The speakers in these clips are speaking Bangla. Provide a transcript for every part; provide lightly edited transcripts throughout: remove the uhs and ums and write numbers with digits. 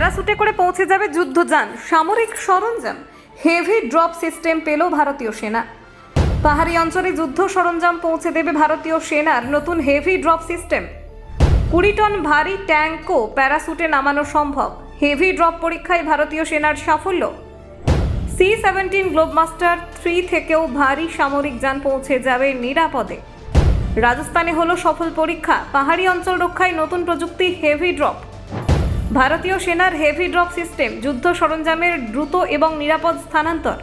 প্যারাসুটে করে পৌঁছে যাবে যুদ্ধযান, সামরিক সরঞ্জাম। হেভি ড্রপ সিস্টেম পেল ভারতীয় সেনা। পাহাড়ি অঞ্চলে যুদ্ধ সরঞ্জাম পৌঁছে দেবে ভারতীয় সেনার নতুন হেভি ড্রপ সিস্টেম। 20 টন ভারী ট্যাঙ্কও প্যারাসুটে নামানো সম্ভব। হেভি ড্রপ পরীক্ষায় ভারতীয় সেনার সাফল্য। C-17 গ্লোবমাস্টার 3 থেকেও ভারী সামরিক যান পৌঁছে যাবে নিরাপদে। রাজস্থানে হলো সফল পরীক্ষা। পাহাড়ি অঞ্চল রক্ষায় নতুন প্রযুক্তি হেভি ড্রপ। ভারতীয় সেনার হেভি ড্রপ সিস্টেম, যুদ্ধ সরঞ্জামের দ্রুত এবং নিরাপদ স্থানান্তর।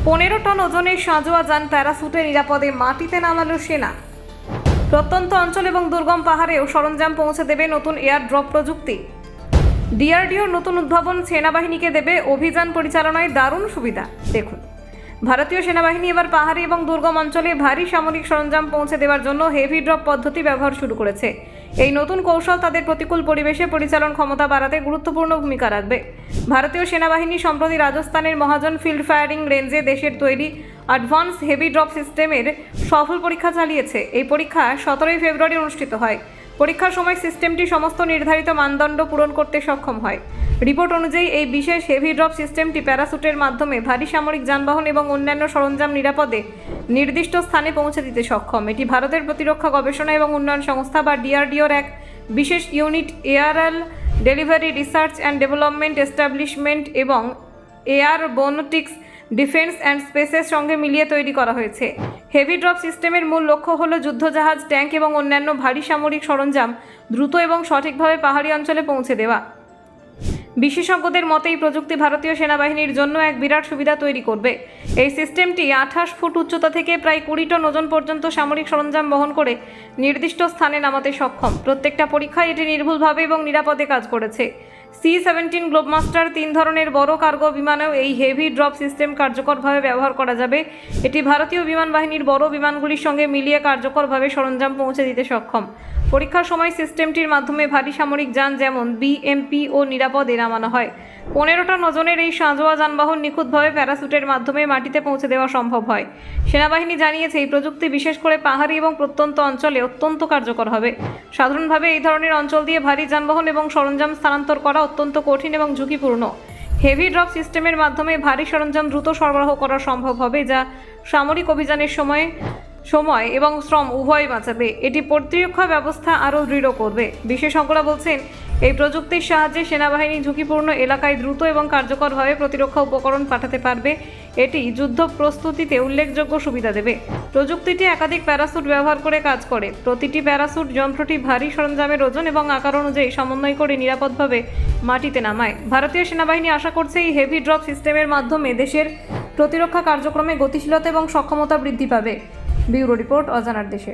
15 টন ওজনের সাঁজোয়া যান প্যারাসুটে নিরাপদে মাটিতে নামালো সেনা। প্রত্যন্ত অঞ্চল এবং দুর্গম পাহাড়েও সরঞ্জাম পৌঁছে দেবে নতুন এয়ার ড্রপ প্রযুক্তি। ডিআরডিওর নতুন উদ্ভাবন সেনাবাহিনীকে দেবে অভিযান পরিচালনায় দারুণ সুবিধা। দেখুন, ভারতীয় সেনাবাহিনী এবার পাহাড়ি এবং দুর্গম অঞ্চলে ভারী সামরিক সরঞ্জাম পৌঁছে দেওয়ার জন্য হেভি ড্রপ পদ্ধতি ব্যবহার শুরু করেছে। এই নতুন কৌশল তাদের প্রতিকূল পরিবেশে পরিচালন ক্ষমতা বাড়াতে গুরুত্বপূর্ণ ভূমিকা রাখবে। ভারতীয় সেনাবাহিনী সম্প্রতি রাজস্থানের মহাজন ফিল্ড ফায়ারিং রেঞ্জে দেশের তৈরি অ্যাডভান্স হেভি ড্রপ সিস্টেমের সফল পরীক্ষা চালিয়েছে। এই পরীক্ষা 17 ফেব্রুয়ারি অনুষ্ঠিত হয়। পরীক্ষার সময় সিস্টেমটি সমস্ত নির্ধারিত মানদণ্ড পূরণ করতে সক্ষম হয়। রিপোর্ট অনুযায়ী এই বিশেষ হেভি ড্রপ সিস্টেমটি প্যারাসুটের মাধ্যমে ভারী সামরিক যানবাহন এবং অন্যান্য সরঞ্জাম নিরাপদে নির্দিষ্ট স্থানে পৌঁছে দিতে সক্ষম। এটি ভারতের প্রতিরক্ষা গবেষণা এবং উন্নয়ন সংস্থা বা ডিআরডিওর এক বিশেষ unit, aerial delivery research and development establishment এবং এয়ারবনটিক্স ডিফেন্স অ্যান্ড স্পেসের সঙ্গে মিলিয়ে তৈরি করা হয়েছে। হেভি ড্রপ সিস্টেমের মূল লক্ষ্য হল যুদ্ধজাহাজ, ট্যাঙ্ক এবং অন্যান্য ভারী সামরিক সরঞ্জাম দ্রুত এবং সঠিকভাবে পাহাড়ি অঞ্চলে পৌঁছে দেওয়া। বিশেষজ্ঞদের মতে এই প্রযুক্তি ভারতীয় সেনাবাহিনীর জন্য এক বিরাট সুবিধা তৈরি করবে। এই সিস্টেমটি 28 ফুট উচ্চতা থেকে প্রায় 20 টন ওজন পর্যন্ত সামরিক সরঞ্জাম বহন করে নির্দিষ্ট স্থানে নামাতে সক্ষম। প্রত্যেকটা পরীক্ষায় এটি নির্ভুলভাবে এবং নিরাপদে কাজ করেছে। C-17 গ্লোবমাস্টার 3 ধরনের বড় কার্গো বিমানেও এই হেভি ড্রপ সিস্টেম কার্যকরভাবে ব্যবহার করা যাবে। এটি ভারতীয় বিমান বাহিনীর বড় বিমানগুলির সঙ্গে মিলিয়ে কার্যকরভাবে সরঞ্জাম পৌঁছে দিতে সক্ষম। পরীক্ষার সময় সিস্টেমটির মাধ্যমে ভারী সামরিক যান যেমন BMP ও নিরাপদে নামানো হয়। 15 টন ওজনের এই সাঁজোয়া যানবাহন নিখুঁতভাবে প্যারাসুটের মাধ্যমে মাটিতে পৌঁছে দেওয়া সম্ভব হয়। সেনাবাহিনী জানিয়েছে এই প্রযুক্তি বিশেষ করে পাহাড়ি এবং প্রত্যন্ত অঞ্চলে অত্যন্ত কার্যকর হবে। সাধারণভাবে এই ধরনের অঞ্চল দিয়ে ভারী যানবাহন এবং সরঞ্জাম স্থানান্তর করা অত্যন্ত কঠিন এবং ঝুঁকিপূর্ণ। হেভি ড্রপ সিস্টেমের মাধ্যমে ভারী সরঞ্জাম দ্রুত সরবরাহ করা সম্ভব হবে, যা সামরিক অভিযানের সময় এবং শ্রম উভয় বাঁচাবে। এটি প্রতিরক্ষা ব্যবস্থা আরও দৃঢ় করবে। বিশেষজ্ঞরা বলছেন এই প্রযুক্তির সাহায্যে সেনাবাহিনী ঝুঁকিপূর্ণ এলাকায় দ্রুত এবং কার্যকরভাবে প্রতিরক্ষা উপকরণ পাঠাতে পারবে। এটি যুদ্ধ প্রস্তুতিতে উল্লেখযোগ্য সুবিধা দেবে। প্রযুক্তিটি একাধিক প্যারাসুট ব্যবহার করে কাজ করে। প্রতিটি প্যারাসুট যন্ত্রটি ভারী সরঞ্জামের ওজন এবং আকার অনুযায়ী সমন্বয় করে নিরাপদভাবে মাটিতে নামায়। ভারতীয় সেনাবাহিনী আশা করছে এই হেভি ড্রপ সিস্টেমের মাধ্যমে দেশের প্রতিরক্ষা কার্যক্রমে গতিশীলতা এবং সক্ষমতা বৃদ্ধি পাবে। ব্যুরো রিপোর্ট, অজানার দেশে।